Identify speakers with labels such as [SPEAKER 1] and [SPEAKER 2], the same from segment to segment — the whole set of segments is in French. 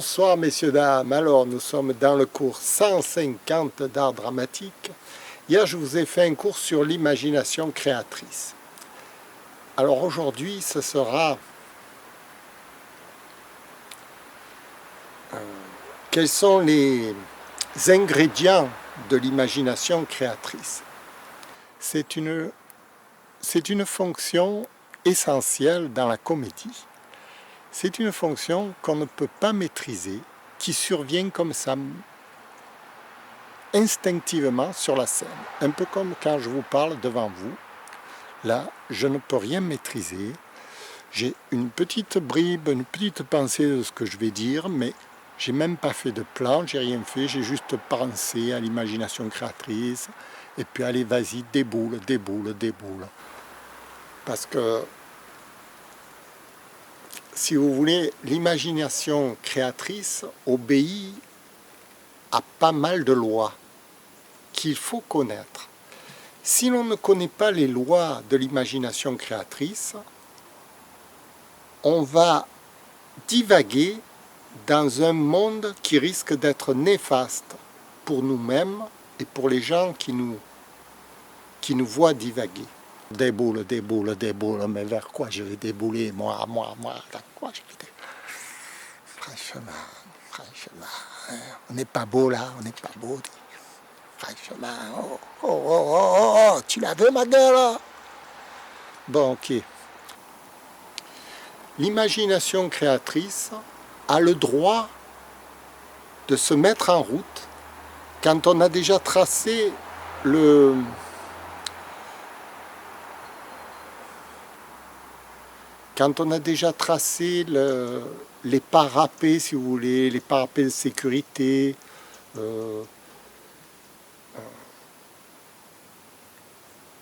[SPEAKER 1] Bonsoir messieurs, dames. Alors nous sommes dans le cours 150 d'art dramatique. Hier je vous ai fait un cours sur l'imagination créatrice. Alors aujourd'hui ce sera quels sont les ingrédients de l'imagination créatrice. C'est une fonction essentielle dans la comédie. C'est une fonction qu'on ne peut pas maîtriser, qui survient comme ça, instinctivement sur la scène. Un peu comme quand je vous parle devant vous. Là, je ne peux rien maîtriser. J'ai une petite bribe, une petite pensée de ce que je vais dire, mais j'ai même pas fait de plan, j'ai rien fait, j'ai juste pensé à l'imagination créatrice. Et puis allez, vas-y, déboule. Parce que si vous voulez, l'imagination créatrice obéit à pas mal de lois qu'il faut connaître. Si l'on ne connaît pas les lois de l'imagination créatrice, on va divaguer dans un monde qui risque d'être néfaste pour nous-mêmes et pour les gens qui nous voient divaguer. Déboule, mais vers quoi je vais débouler, moi, vers quoi je vais débouler? Franchement, on n'est pas beau là, on n'est pas beau. Franchement, oh, tu la veux ma gueule? Bon, ok. L'imagination créatrice a le droit de se mettre en route quand on a déjà tracé les parapets, si vous voulez, les parapets de sécurité,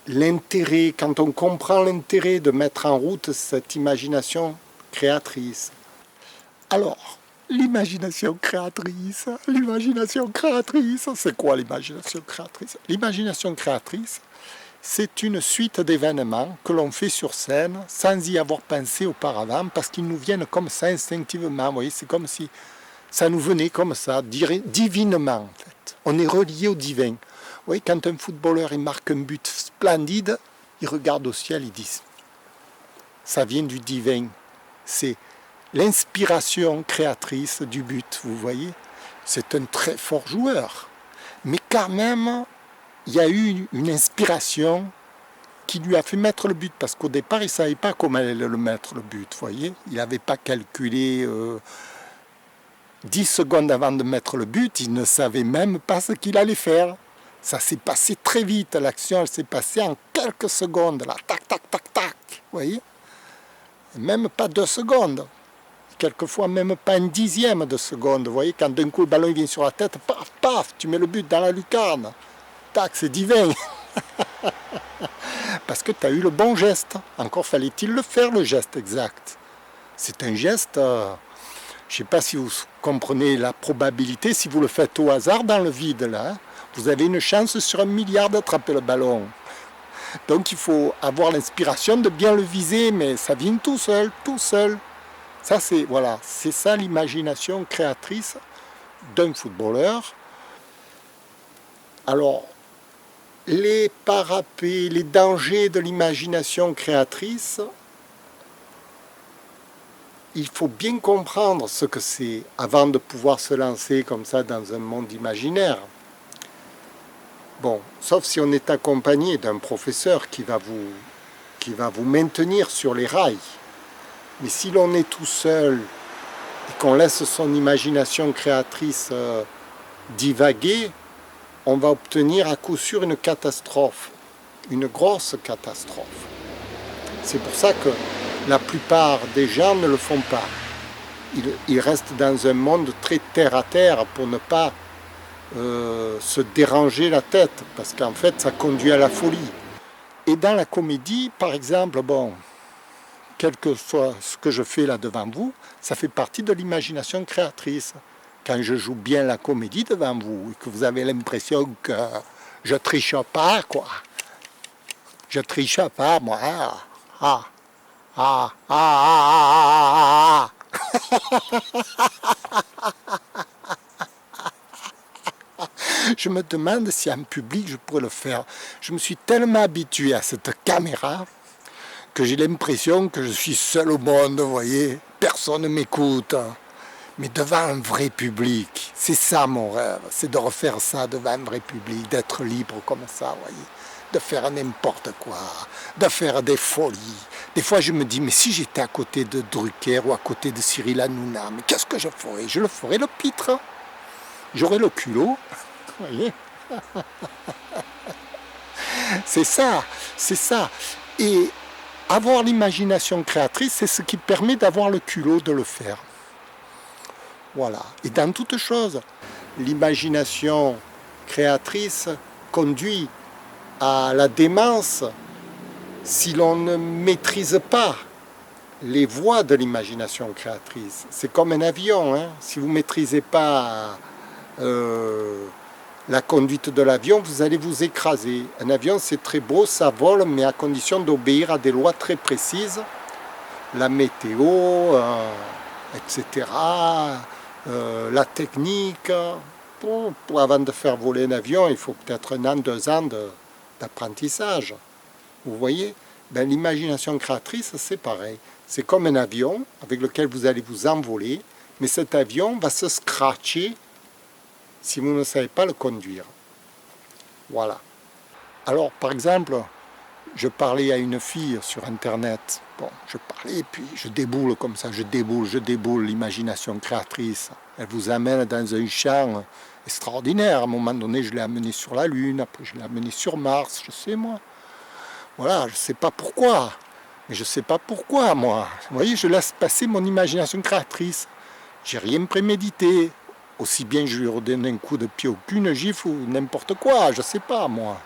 [SPEAKER 1] l'intérêt, quand on comprend l'intérêt de mettre en route cette imagination créatrice. Alors, l'imagination créatrice, c'est quoi l'imagination créatrice? L'imagination créatrice, c'est une suite d'événements que l'on fait sur scène sans y avoir pensé auparavant parce qu'ils nous viennent comme ça instinctivement. Vous voyez, c'est comme si ça nous venait comme ça, divinement en fait. On est relié au divin. Vous voyez, quand un footballeur il marque un but splendide, il regarde au ciel, il dit ça vient du divin. C'est l'inspiration créatrice du but, vous voyez. C'est un très fort joueur. Mais quand même, il y a eu une inspiration qui lui a fait mettre le but, parce qu'au départ, il ne savait pas comment elle allait le mettre, le but, vous voyez. Il n'avait pas calculé 10 secondes avant de mettre le but, il ne savait même pas ce qu'il allait faire. Ça s'est passé très vite, l'action, elle s'est passée en quelques secondes, là, tac, vous voyez. Même pas 2 secondes. Quelquefois même pas un dixième de seconde, vous voyez, quand d'un coup le ballon vient sur la tête, paf, tu mets le but dans la lucarne. Tac, c'est divin. Parce que tu as eu le bon geste. Encore fallait-il le faire, le geste exact. C'est un geste, je ne sais pas si vous comprenez la probabilité, si vous le faites au hasard dans le vide, là, hein, vous avez une chance sur 1 milliard d'attraper le ballon. Donc il faut avoir l'inspiration de bien le viser, mais ça vient tout seul. Ça, c'est ça l'imagination créatrice d'un footballeur. Alors, les parapets, les dangers de l'imagination créatrice, il faut bien comprendre ce que c'est avant de pouvoir se lancer comme ça dans un monde imaginaire. Bon, sauf si on est accompagné d'un professeur qui va vous maintenir sur les rails. Mais si l'on est tout seul et qu'on laisse son imagination créatrice divaguer, on va obtenir à coup sûr une catastrophe, une grosse catastrophe. C'est pour ça que la plupart des gens ne le font pas. Ils restent dans un monde très terre à terre pour ne pas se déranger la tête, parce qu'en fait ça conduit à la folie. Et dans la comédie, par exemple, bon, quel que soit ce que je fais là devant vous, ça fait partie de l'imagination créatrice. Quand je joue bien la comédie devant vous, et que vous avez l'impression que je triche pas, quoi. Je triche pas, moi. Je me demande si en public je pourrais le faire. Je me suis tellement habitué à cette caméra que j'ai l'impression que je suis seul au monde, vous voyez. Personne ne m'écoute. Mais devant un vrai public, c'est ça mon rêve, c'est de refaire ça devant un vrai public, d'être libre comme ça, vous voyez. De faire n'importe quoi, de faire des folies. Des fois je me dis, mais si j'étais à côté de Drucker ou à côté de Cyril Hanouna, mais qu'est-ce que je ferais? Je le ferais le pitre. J'aurais le culot, vous voyez. C'est ça, c'est ça. Et avoir l'imagination créatrice, c'est ce qui permet d'avoir le culot de le faire. Voilà. Et dans toute chose, l'imagination créatrice conduit à la démence si l'on ne maîtrise pas les voies de l'imagination créatrice. C'est comme un avion, hein. Si vous ne maîtrisez pas la conduite de l'avion, vous allez vous écraser. Un avion, c'est très beau, ça vole, mais à condition d'obéir à des lois très précises. La météo, etc., la technique. Avant de faire voler un avion, il faut peut-être 1 an, 2 ans d'apprentissage. Vous voyez, ben, l'imagination créatrice, c'est pareil. C'est comme un avion avec lequel vous allez vous envoler, mais cet avion va se scratcher si vous ne savez pas le conduire. Voilà. Alors, par exemple, je parlais à une fille sur Internet. Bon, je parlais, puis je déboule comme ça, je déboule l'imagination créatrice. Elle vous amène dans un champ extraordinaire. À un moment donné, je l'ai amenée sur la Lune, après je l'ai amenée sur Mars, je sais moi. Voilà, je ne sais pas pourquoi. Mais je ne sais pas pourquoi, moi. Vous voyez, je laisse passer mon imagination créatrice. J'ai rien prémédité. Aussi bien je lui redonne un coup de pied ou qu'une gifle ou n'importe quoi, je ne sais pas, moi.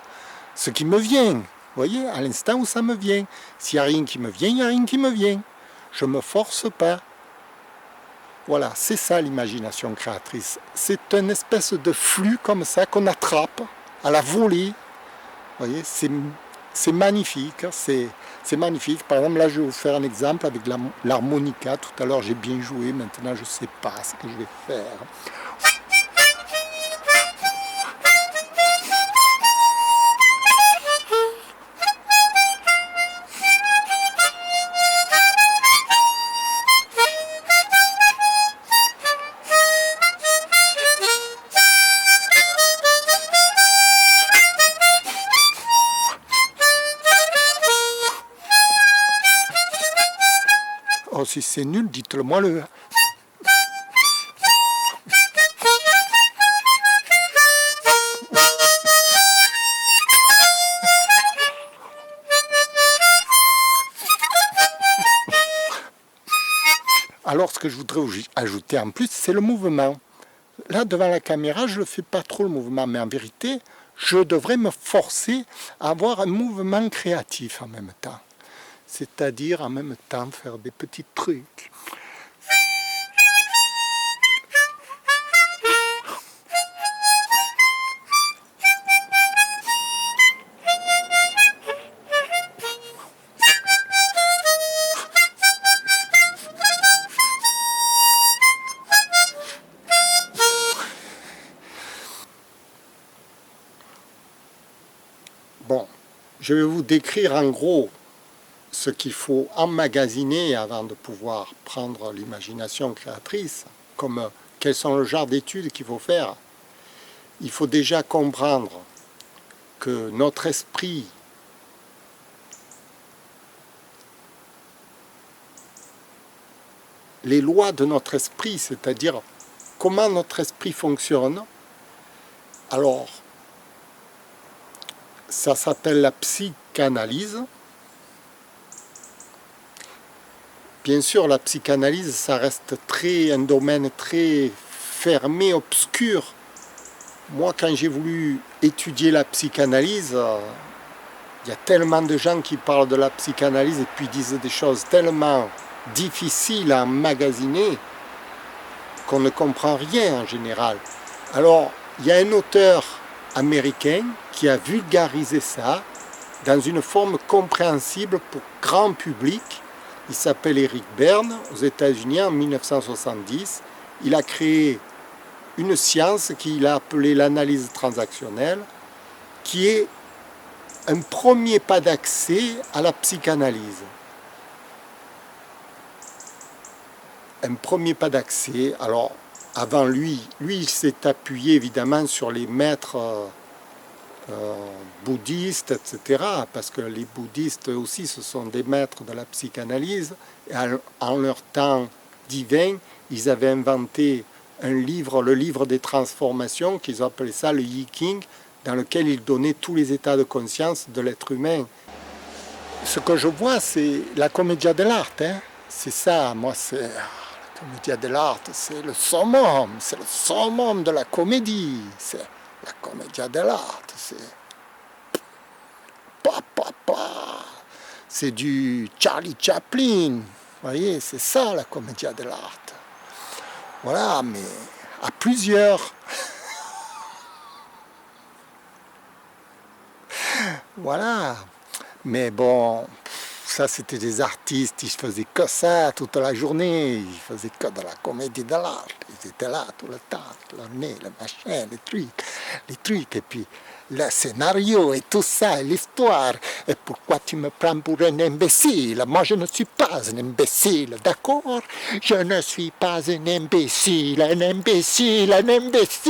[SPEAKER 1] Ce qui me vient. Vous voyez, à l'instant où ça me vient. S'il n'y a rien qui me vient, il n'y a rien qui me vient. Je ne me force pas. Voilà, c'est ça l'imagination créatrice. C'est une espèce de flux comme ça qu'on attrape à la volée. Vous voyez, c'est magnifique. C'est magnifique. Par exemple, là, je vais vous faire un exemple avec l'harmonica. Tout à l'heure, j'ai bien joué. Maintenant, je ne sais pas ce que je vais faire. Oh, si c'est nul, dites-le moi le. Alors, ce que je voudrais ajouter en plus, c'est le mouvement. Là, devant la caméra, je ne fais pas trop le mouvement, mais en vérité, je devrais me forcer à avoir un mouvement créatif en même temps. C'est-à-dire en même temps faire des petits trucs. Bon, je vais vous décrire en gros ce qu'il faut emmagasiner avant de pouvoir prendre l'imagination créatrice, comme quels sont le genre d'études qu'il faut faire. Il faut déjà comprendre que notre esprit les lois de notre esprit, c'est-à-dire comment notre esprit fonctionne. Alors, ça s'appelle la psychanalyse. Bien sûr, la psychanalyse, ça reste un domaine très fermé, obscur. Moi, quand j'ai voulu étudier la psychanalyse, il y a tellement de gens qui parlent de la psychanalyse et puis disent des choses tellement difficiles à emmagasiner qu'on ne comprend rien en général. Alors, il y a un auteur américain qui a vulgarisé ça dans une forme compréhensible pour grand public. Il s'appelle Eric Berne, aux États-Unis en 1970. Il a créé une science qu'il a appelée l'analyse transactionnelle, qui est un premier pas d'accès à la psychanalyse. Un premier pas d'accès. Alors, avant lui il s'est appuyé évidemment sur les maîtres bouddhistes, etc. Parce que les bouddhistes aussi, ce sont des maîtres de la psychanalyse. Et en leur temps divin, ils avaient inventé un livre, le livre des transformations, qu'ils appelaient ça le Yi King, dans lequel ils donnaient tous les états de conscience de l'être humain. Ce que je vois, c'est la commedia dell'arte. Hein. C'est ça, moi, c'est... La commedia dell'arte, c'est le summum de la comédie. C'est la commedia dell'arte, c'est... C'est du Charlie Chaplin. Vous voyez, c'est ça la commedia dell'arte. Voilà, mais à plusieurs. Voilà. Mais bon, ça c'était des artistes, ils faisaient que ça toute la journée, ils faisaient que de la comédie de l'art, ils étaient là tout le temps, l'année, le machin, les trucs, et puis le scénario et tout ça, et l'histoire, et pourquoi tu me prends pour un imbécile? Moi je ne suis pas un imbécile, d'accord? Je ne suis pas un imbécile, un imbécile, un imbécile,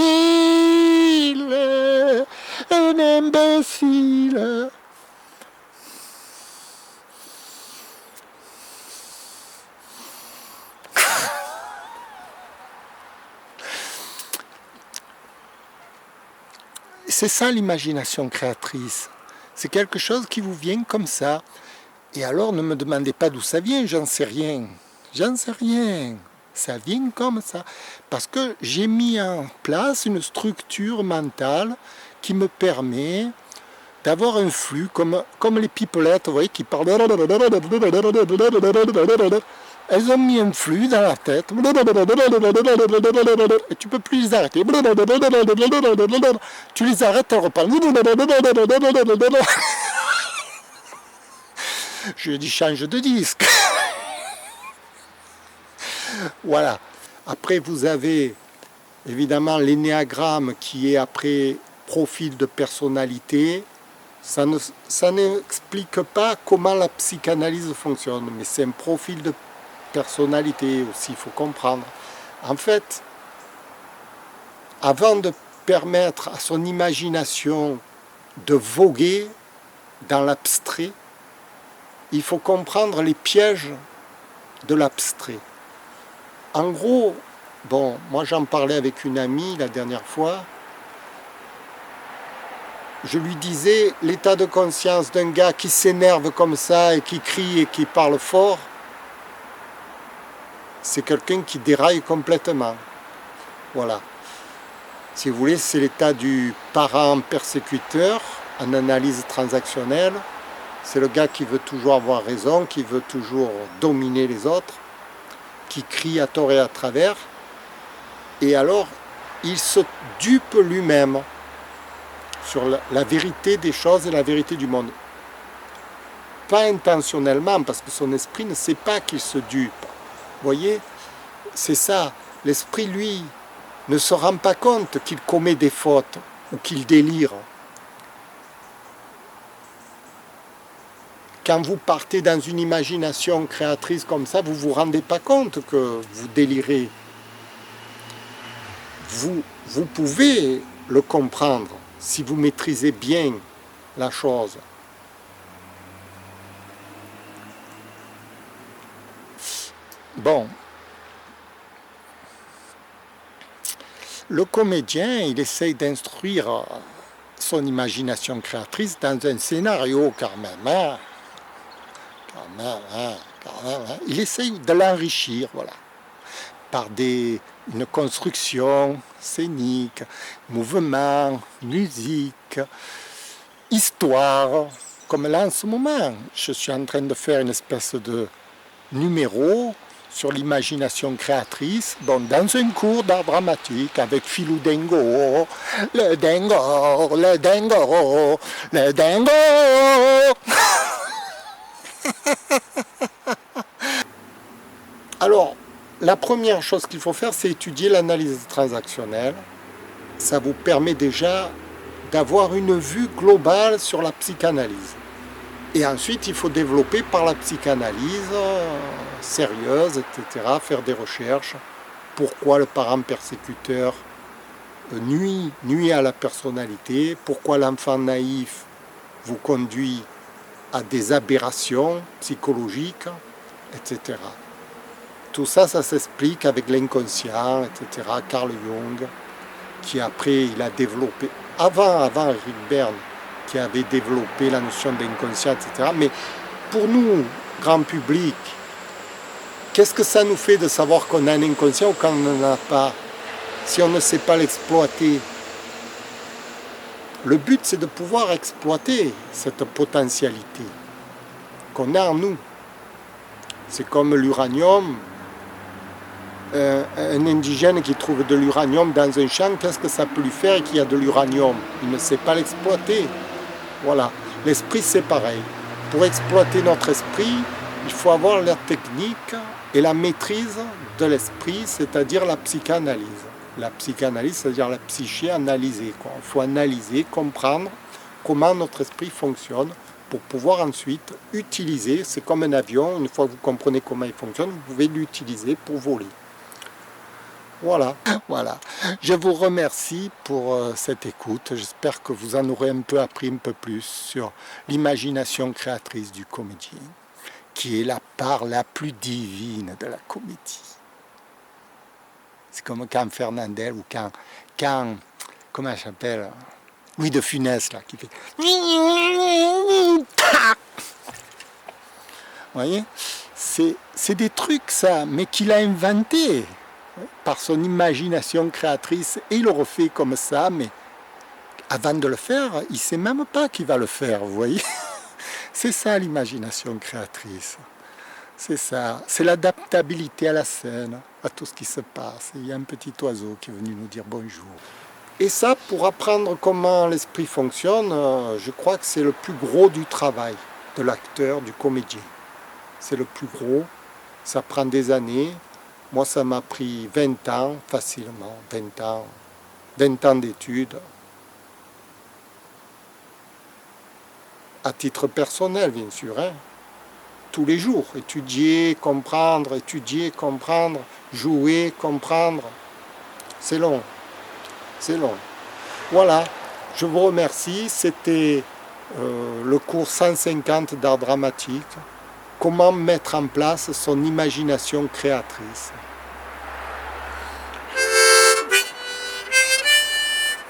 [SPEAKER 1] un imbécile. C'est ça l'imagination créatrice. C'est quelque chose qui vous vient comme ça. Et alors ne me demandez pas d'où ça vient, j'en sais rien. J'en sais rien. Ça vient comme ça. Parce que j'ai mis en place une structure mentale qui me permet d'avoir un flux comme les pipelettes, vous voyez, qui parlent. Elles ont mis un flux dans la tête. Et tu ne peux plus les arrêter. Tu les arrêtes, elles reparlent. Je dis change de disque. Voilà. Après, vous avez évidemment l'énéagramme qui est après profil de personnalité. Ça n'explique pas comment la psychanalyse fonctionne, mais c'est un profil de personnalité aussi, il faut comprendre. En fait, avant de permettre à son imagination de voguer dans l'abstrait, il faut comprendre les pièges de l'abstrait. En gros, bon, moi j'en parlais avec une amie la dernière fois, je lui disais, l'état de conscience d'un gars qui s'énerve comme ça et qui crie et qui parle fort, c'est quelqu'un qui déraille complètement. Voilà. Si vous voulez, c'est l'état du parent persécuteur en analyse transactionnelle. C'est le gars qui veut toujours avoir raison, qui veut toujours dominer les autres, qui crie à tort et à travers. Et alors, il se dupe lui-même sur la vérité des choses et la vérité du monde. Pas intentionnellement, parce que son esprit ne sait pas qu'il se dupe. Vous voyez, c'est ça. L'esprit, lui, ne se rend pas compte qu'il commet des fautes ou qu'il délire. Quand vous partez dans une imagination créatrice comme ça, vous ne vous rendez pas compte que vous délirez. Vous pouvez le comprendre si vous maîtrisez bien la chose. Bon. Le comédien, il essaye d'instruire son imagination créatrice dans un scénario quand même. Hein. Il essaye de l'enrichir, voilà, par une construction scénique, mouvement, musique, histoire. Comme là en ce moment, je suis en train de faire une espèce de numéro sur l'imagination créatrice dans un cours d'art dramatique avec Philou Dengo, le dingo, le dingo, le dingo. Alors, la première chose qu'il faut faire, c'est étudier l'analyse transactionnelle. Ça vous permet déjà d'avoir une vue globale sur la psychanalyse. Et ensuite, il faut développer par la psychanalyse sérieuse, etc., faire des recherches. Pourquoi le parent persécuteur nuit à la personnalité, pourquoi l'enfant naïf vous conduit à des aberrations psychologiques, etc. Tout ça, ça s'explique avec l'inconscient, etc. Carl Jung, qui après, il a développé, avant Eric Berne, qui avait développé la notion d'inconscient, etc. Mais pour nous, grand public, qu'est-ce que ça nous fait de savoir qu'on a un inconscient ou qu'on n'en a pas, si on ne sait pas l'exploiter? Le but, c'est de pouvoir exploiter cette potentialité qu'on a en nous. C'est comme l'uranium. Un indigène qui trouve de l'uranium dans un champ, qu'est-ce que ça peut lui faire qu'il y a de l'uranium? Il ne sait pas l'exploiter. Voilà. L'esprit, c'est pareil. Pour exploiter notre esprit, il faut avoir la technique et la maîtrise de l'esprit, c'est-à-dire la psychanalyse. La psychanalyse, c'est-à-dire la psyché analysée. Il faut analyser, comprendre comment notre esprit fonctionne pour pouvoir ensuite utiliser. C'est comme un avion, une fois que vous comprenez comment il fonctionne, vous pouvez l'utiliser pour voler. Voilà, voilà. Je vous remercie pour cette écoute. J'espère que vous en aurez un peu appris un peu plus sur l'imagination créatrice du comédien, qui est la part la plus divine de la comédie. C'est comme quand Fernandel ou quand comment elle s'appelle, Louis de Funès, là, qui fait... Vous voyez, c'est des trucs, ça, mais qu'il a inventé par son imagination créatrice, et il le refait comme ça, mais avant de le faire, il ne sait même pas qu'il va le faire, vous voyez. C'est ça l'imagination créatrice. C'est ça, c'est l'adaptabilité à la scène, à tout ce qui se passe. Il y a un petit oiseau qui est venu nous dire bonjour. Et ça, pour apprendre comment l'esprit fonctionne, je crois que c'est le plus gros du travail de l'acteur, du comédien. C'est le plus gros, ça prend des années. Moi, ça m'a pris 20 ans, facilement, 20 ans d'études. À titre personnel, bien sûr, hein. Tous les jours, étudier, comprendre, jouer, comprendre. C'est long, c'est long. Voilà, je vous remercie. C'était le cours 150 d'art dramatique. Comment mettre en place son imagination créatrice.